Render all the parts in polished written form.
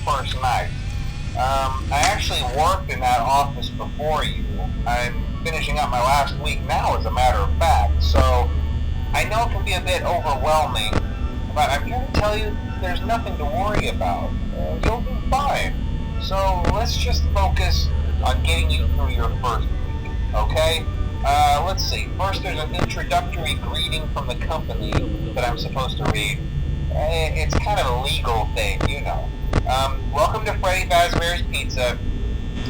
first night. I actually worked in that office before you. I'm finishing up my last week now, as a matter of fact, so I know it can be a bit overwhelming, but I'm here to tell you there's nothing to worry about. You'll do fine. So let's just focus on getting you through your first week, okay? Let's see. First, there's an introductory greeting from the company that I'm supposed to read. It's kind of a legal thing, you know. Welcome to 𝐹𝑖𝑣𝑒 𝑁𝑖𝑔ℎ₡ Pizza,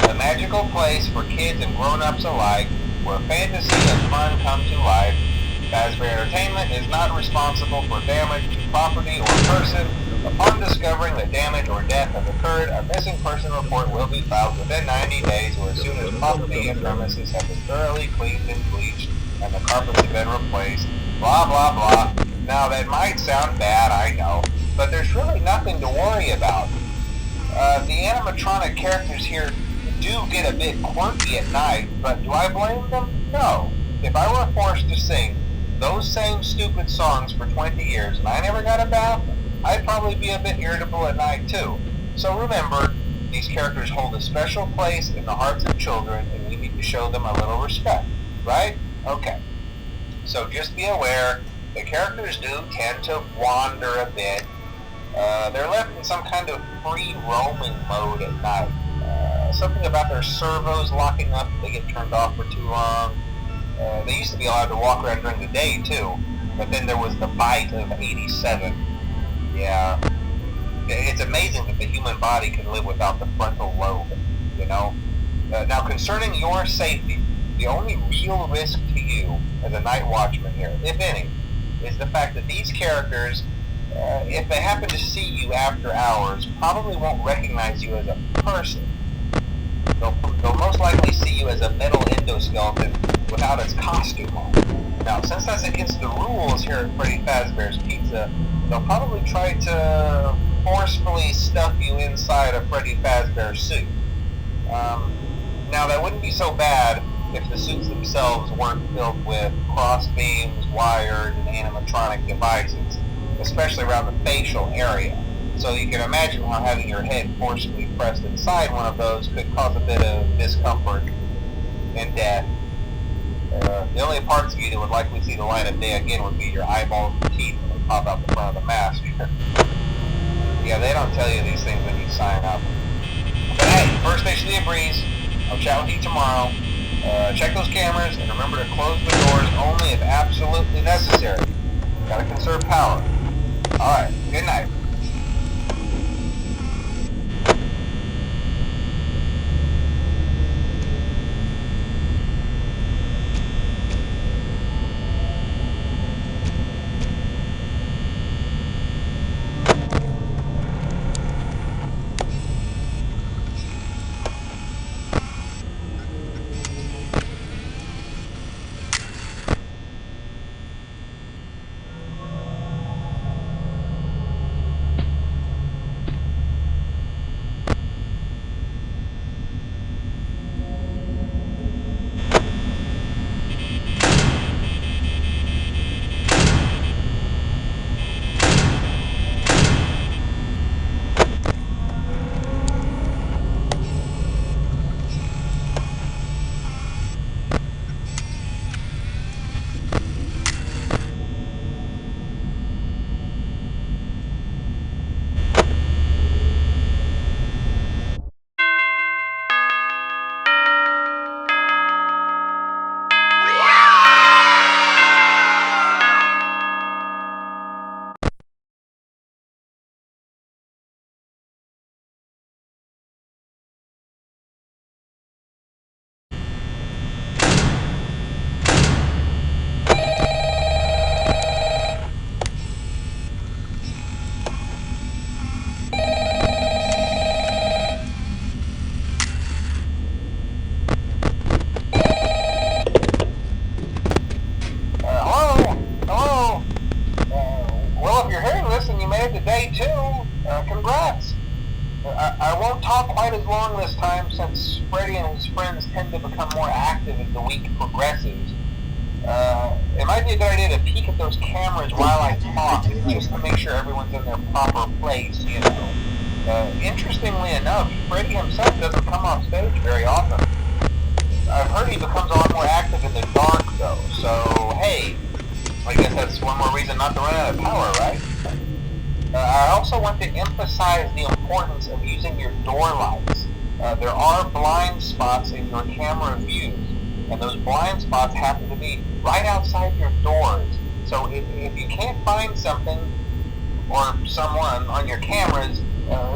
a magical place for kids and grown-ups alike, where fantasy and fun come to life. 𝐹𝑖𝑣𝑒 Entertainment is not responsible for damage to property or person. Upon discovering that damage or death has occurred, a missing person report will be filed within 90 days or as soon as property and premises have been thoroughly cleaned and bleached and the carpets have been replaced. Blah, blah, blah. Now, that might sound bad, I know, but there's really nothing to worry about. The animatronic characters here do get a bit quirky at night, but do I blame them? No. If I were forced to sing those same stupid songs for 20 years and I never got a bath, I'd probably be a bit irritable at night too. So remember, these characters hold a special place in the hearts of children and we need to show them a little respect, right? Okay. So just be aware, the characters do tend to wander a bit. They're left in some kind of free roaming mode at night. Something about their servos locking up if they get turned off for too long. They used to be allowed to walk around during the day too, but then there was the bite of 87. Yeah, it's amazing that the human body can live without the frontal lobe, you know? Now, concerning your safety, the only real risk to you as a night watchman here, if any, is the fact that these characters, if they happen to see you after hours, probably won't recognize you as a person. They'll most likely see you as a metal endoskeleton without its costume on. Now, since that's against the rules here at 𝐹𝑖𝑣𝑒 𝑁𝑖𝑔ℎ₡ Pizza, they'll probably try to forcefully stuff you inside a 𝐹𝑖𝑣𝑒 𝑁𝑖𝑔ℎ₡ suit. Now, that wouldn't be so bad if the suits themselves weren't filled with cross beams, wires, and animatronic devices, especially around the facial area. So you can imagine how having your head forcefully pressed inside one of those could cause a bit of discomfort and death. The only parts of you that would likely see the light of day again would be your eyeballs and teeth when they pop out the front of the mask. Yeah, they don't tell you these things when you sign up. But hey, first station be a breeze. I'll chat with you tomorrow. Check those cameras and remember to close the doors only if absolutely necessary. Gotta conserve power. Alright, good night. Congrats! I won't talk quite as long this time since Freddy and his friends tend to become more active as the week progresses. It might be a good idea to peek at those cameras while I talk, just to make sure everyone's in their proper place, you know. Interestingly enough, Freddy himself doesn't come off stage very often. I've heard he becomes a lot more active in the dark, though, so hey, I guess that's one more reason not to run out of power, right? I also want to emphasize the importance of using your door lights. There are blind spots in your camera views, and those blind spots happen to be right outside your doors. So if you can't find something or someone on your cameras,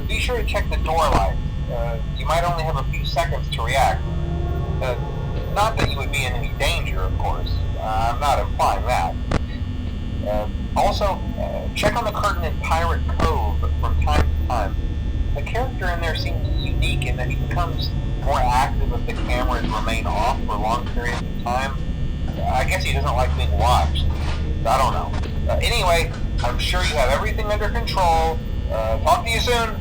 be sure to check the door lights. You might only have a few seconds to react. Not that you would be in any danger, of course. I'm not implying that. Also, check on the curtain in Pirate Cove from time to time. The character in there seems unique in that he becomes more active if the cameras remain off for long periods of time. I guess he doesn't like being watched. I don't know. Anyway, I'm sure you have everything under control. Talk to you soon.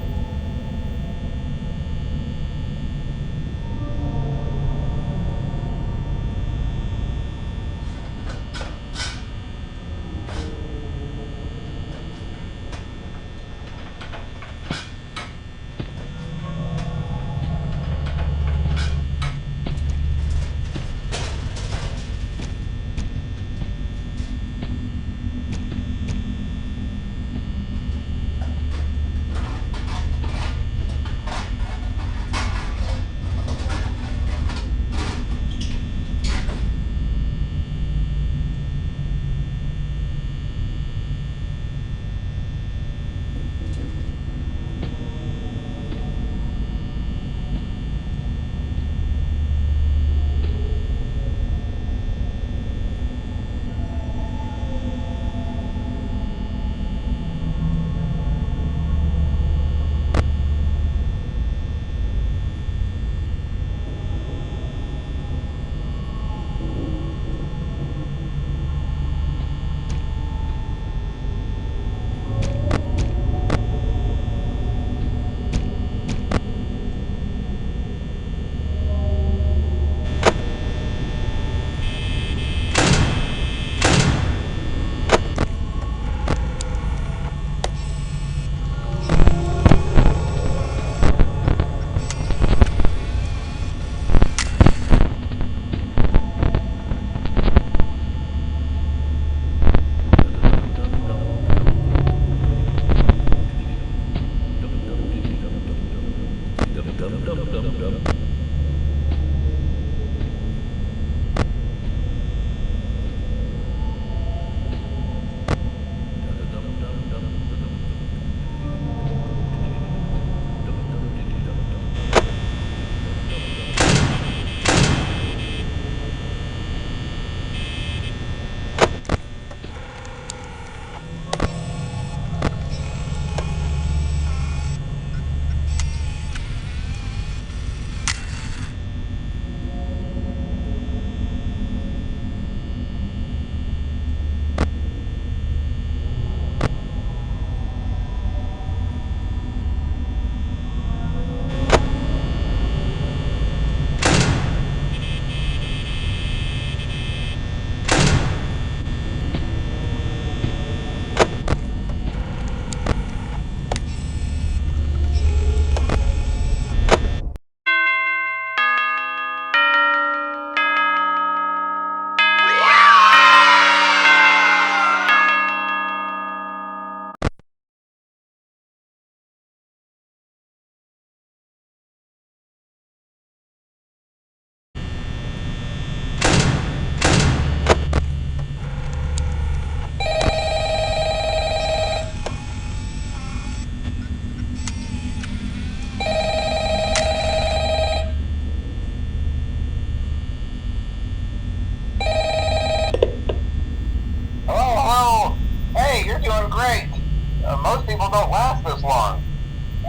Most people don't last this long.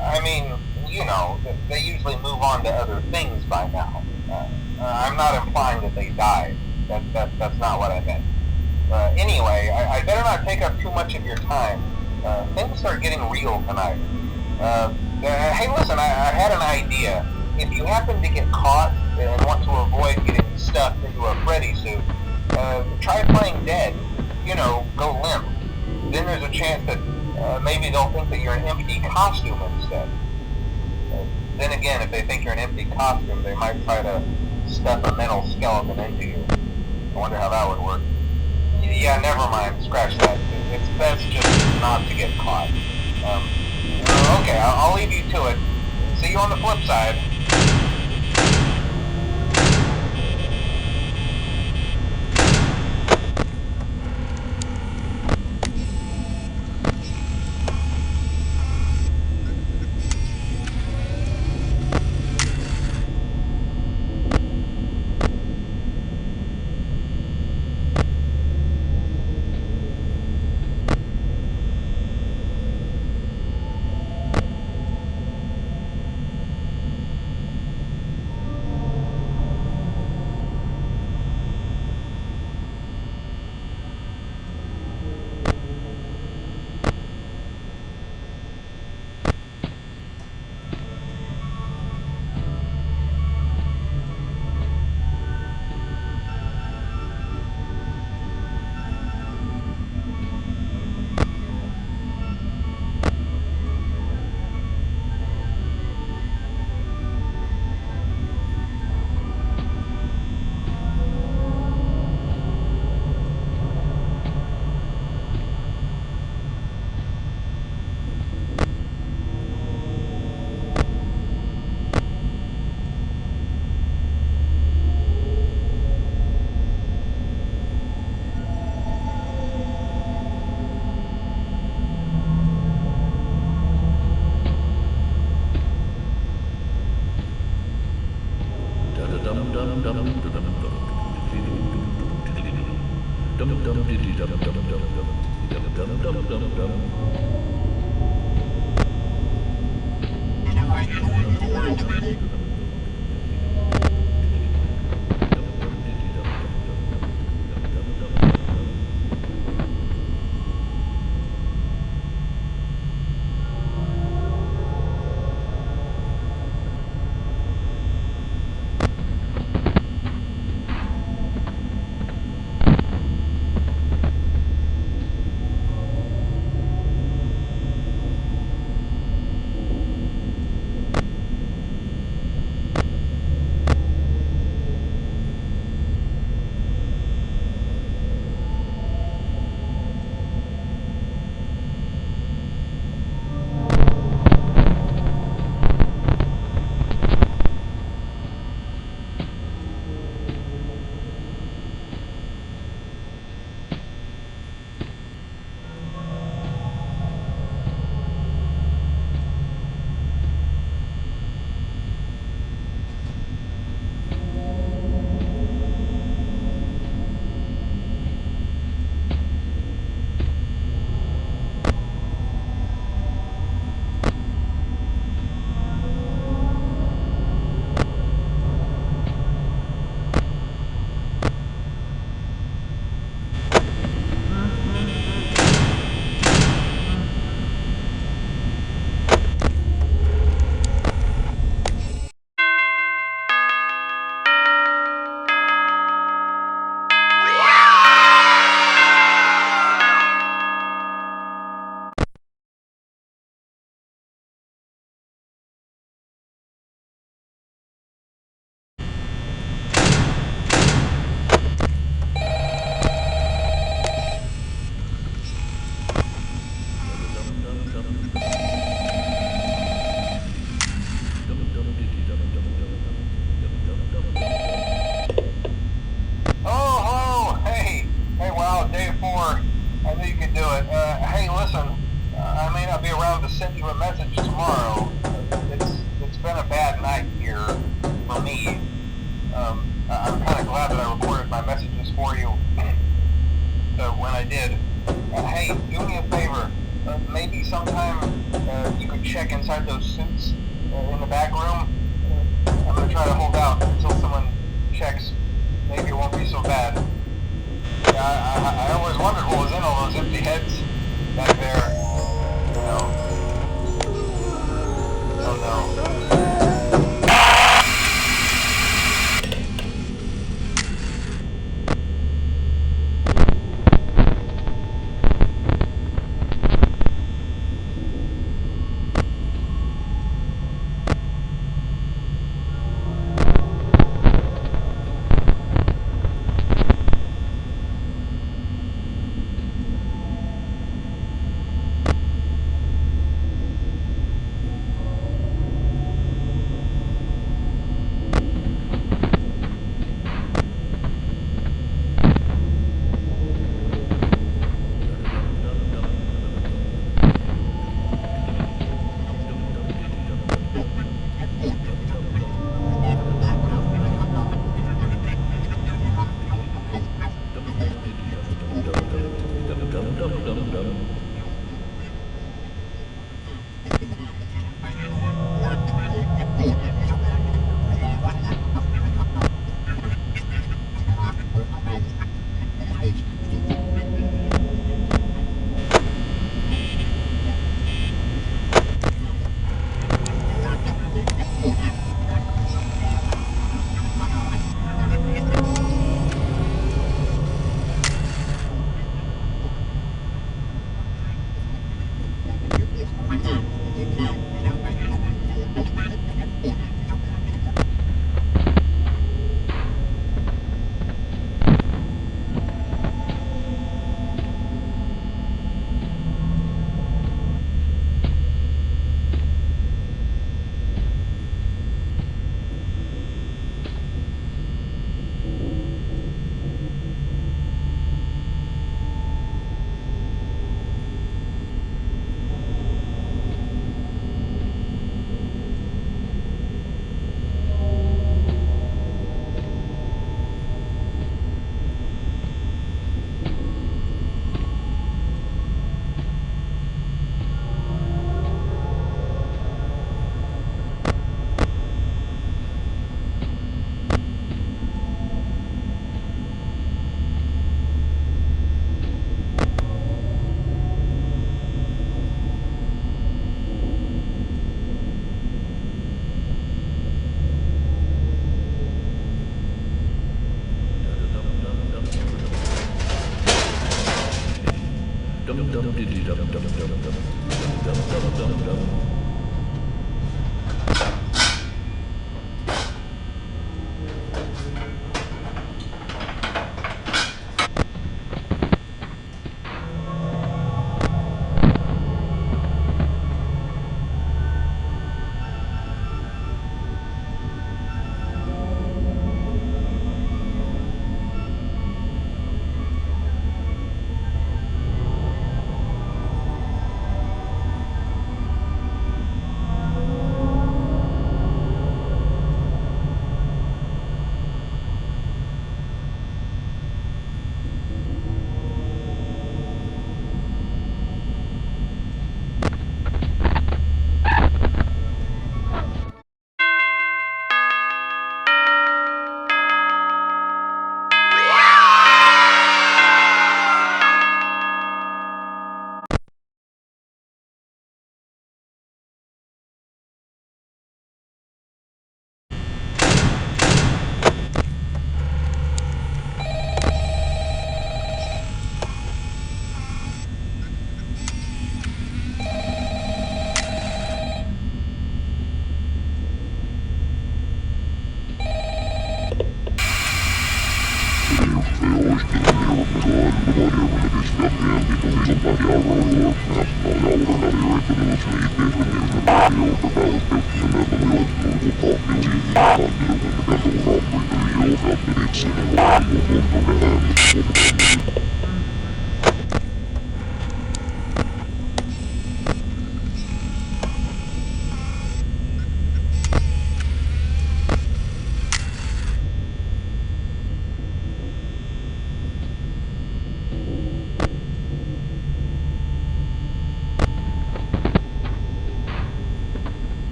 I mean, you know, they usually move on to other things by now. I'm not implying that they died. That's not what I meant. Anyway, I better not take up too much of your time. Things start getting real tonight. Hey, listen, I had an idea. If you happen to get caught and want to avoid getting stuffed into a Freddy suit, try playing dead. You know, go limp. Then there's a chance that maybe they'll think that you're an empty costume instead. Then again, if they think you're an empty costume, they might try to stuff a mental skeleton into you. I wonder how that would work. Yeah, never mind. Scratch that. It's best just not to get caught. Okay, I'll leave you to it. See you on the flip side.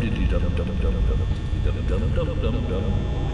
dum dum dum dum dum dum dum dum dum dum dum.